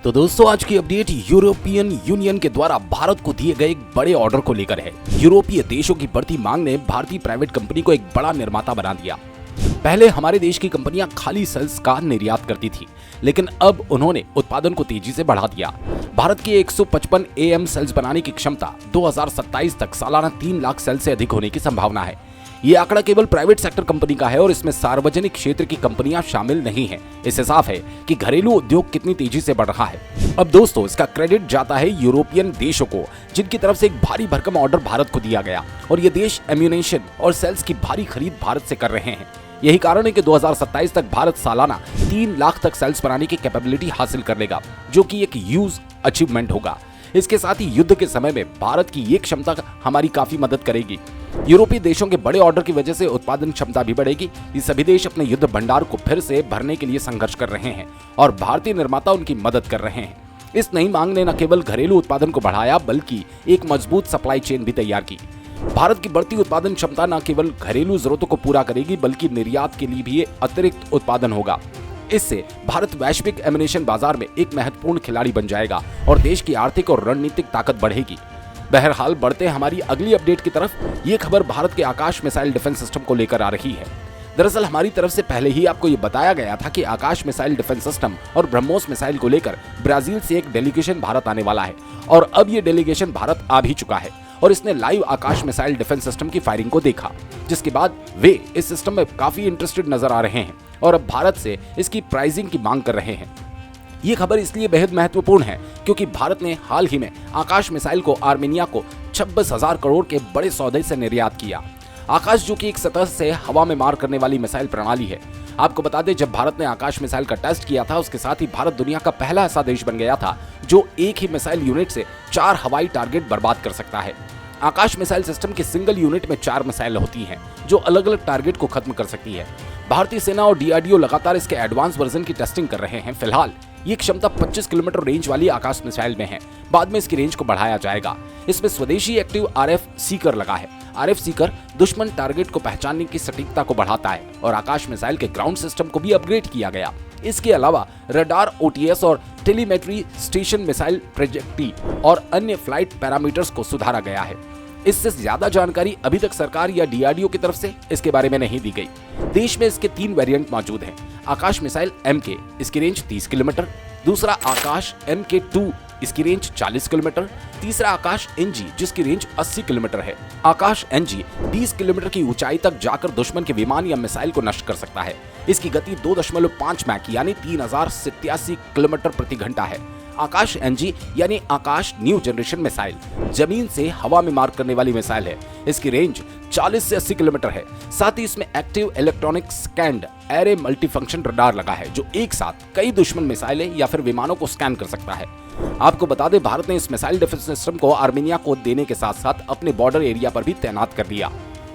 तो दोस्तों आज की अपडेट यूरोपियन यूनियन के द्वारा भारत को दिए गए एक बड़े ऑर्डर को लेकर है। यूरोपीय देशों की बढ़ती मांग ने भारतीय प्राइवेट कंपनी को एक बड़ा निर्माता बना दिया। पहले हमारे देश की कंपनियां खाली सेल्स का निर्यात करती थी, लेकिन अब उन्होंने उत्पादन को तेजी से बढ़ा दिया। भारत की 155 AM सेल्स बनाने की क्षमता 2027 तक सालाना 3 लाख सेल से अधिक होने की संभावना है। ये आंकड़ा केवल प्राइवेट सेक्टर कंपनी का है और इसमें सार्वजनिक क्षेत्र की कंपनियां शामिल नहीं हैं। इससे साफ है कि घरेलू उद्योग कितनी तेजी से बढ़ रहा है। अब दोस्तों इसका क्रेडिट जाता है यूरोपियन देशों को, जिनकी तरफ से एक भारी भरकम ऑर्डर भारत को दिया गया और ये देश एम्यूनेशन और सेल्स की भारी खरीद भारत से कर रहे हैं। यही कारण है कि 2027 तक भारत सालाना 3 लाख तक सेल्स बनाने की कैपेबिलिटी हासिल कर लेगा, जो कि एक ह्यूज अचीवमेंट होगा। इसके साथ ही युद्ध के समय में भारत की ये क्षमता हमारी काफी मदद करेगी। यूरोपीय देशों के बड़े ऑर्डर की वजह से उत्पादन क्षमता भी बढ़ेगी। ये सभी देश अपने युद्ध भंडार को फिर से भरने के लिए संघर्ष कर रहे हैं और भारतीय निर्माता उनकी मदद कर रहे हैं। इस नई मांग ने न केवल घरेलू उत्पादन को बढ़ाया, बल्कि एक मजबूत सप्लाई चेन भी तैयार की। भारत की बढ़ती उत्पादन क्षमता न केवल घरेलू जरूरतों को पूरा करेगी, बल्कि निर्यात के लिए भी अतिरिक्त उत्पादन होगा। इससे भारत वैश्विक एम्यूनेशन बाजार में एक महत्वपूर्ण खिलाड़ी बन जाएगा और देश की आर्थिक और रणनीतिक ताकत बढ़ेगी। बहरहाल बढ़ते हमारी अगली अपडेट की तरफ। ये खबर भारत के आकाश मिसाइल डिफेंस सिस्टम को लेकर आ रही है। दरअसल हमारी तरफ से पहले ही आपको ये बताया गया था कि आकाश मिसाइल डिफेंस सिस्टम और ब्रह्मोस मिसाइल को लेकर ब्राजील से एक डेलीगेशन भारत आने वाला है और अब ये डेलीगेशन भारत आ भी चुका है और इसने लाइव आकाश मिसाइल डिफेंस सिस्टम की फायरिंग को देखा, जिसके बाद वे इस सिस्टम में काफी इंटरेस्टेड नजर आ रहे हैं और अब भारत से इसकी प्राइसिंग की मांग कर रहे हैं। ये खबर इसलिए बेहद महत्वपूर्ण है क्योंकि भारत ने हाल ही में आकाश मिसाइल को आर्मेनिया को 26,000 करोड़ के बड़े सौदे से निर्यात किया। आकाश जो कि एक सतह से हवा में मार करने वाली मिसाइल प्रणाली है। आपको बता दें, जब भारत ने आकाश मिसाइल का टेस्ट किया था, उसके साथ ही भारत दुनिया का पहला ऐसा देश बन गया था जो एक ही मिसाइल यूनिट से 4 हवाई टारगेट बर्बाद कर सकता है। आकाश मिसाइल सिस्टम की सिंगल यूनिट में 4 मिसाइल होती हैं जो अलग अलग टारगेट को खत्म कर सकती है। भारतीय सेना और DRDO लगातार इसके एडवांस वर्जन की टेस्टिंग कर रहे हैं। फिलहाल ये क्षमता 25 किलोमीटर रेंज वाली आकाश मिसाइल में है। बाद में इसकी रेंज को बढ़ाया जाएगा। इसमें स्वदेशी एक्टिव RF सीकर लगा है। RF सीकर दुश्मन टारगेट को पहचानने की सटीकता को बढ़ाता है और आकाश मिसाइल के ग्राउंड सिस्टम को भी अपग्रेड किया गया। इसके अलावा रडार, OTS और टेलीमेट्री, स्टेशन मिसाइल ट्रेजेक्टरी और अन्य फ्लाइट पैरामीटर्स को सुधारा गया है। इससे ज्यादा जानकारी अभी तक सरकार या DRDO की तरफ से इसके बारे में नहीं दी गई। देश में इसके 3 वेरिएंट मौजूद हैं। आकाश मिसाइल MK, इसकी रेंज 30 किलोमीटर। दूसरा आकाश MK2, इसकी रेंज 40 किलोमीटर। तीसरा आकाश NG, जिसकी रेंज 80 किलोमीटर है। आकाश NG 20 किलोमीटर की ऊंचाई तक जाकर दुश्मन के विमान या मिसाइल को नष्ट कर सकता है। इसकी गति 2.5 मैक यानी 3087 किलोमीटर प्रति घंटा है। आकाश NG यानी आकाश न्यू जनरेशन मिसाइल जमीन से हवा में मार करने वाली मिसाइल है। इसकी रेंज 40 से 80 किलोमीटर है। साथ ही इसमें active electronic scanned array multifunction radar लगा है जो एक साथ कई दुश्मन मिसाइलें या फिर विमानों को स्कैन कर सकता है। आपको बता दें, भारत ने इस मिसाइल डिफेंस सिस्टम को आर्मेनिया को देने के साथ साथ अपने बॉर्डर एरिया पर भी तैनात कर दिया।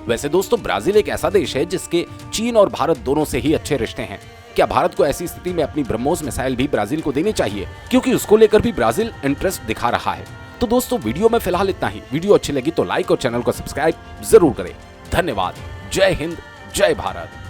वैसे दोस्तों, ब्राजील एक ऐसा देश है जिसके चीन और भारत दोनों से ही अच्छे रिश्ते हैं। क्या भारत को ऐसी स्थिति में अपनी ब्रह्मोस मिसाइल भी ब्राजील को देनी चाहिए, क्योंकि उसको लेकर भी ब्राजील इंटरेस्ट दिखा रहा है। तो दोस्तों वीडियो में फिलहाल इतना ही। वीडियो अच्छी लगी तो लाइक और चैनल को सब्सक्राइब जरूर करें। धन्यवाद। जय हिंद, जय भारत।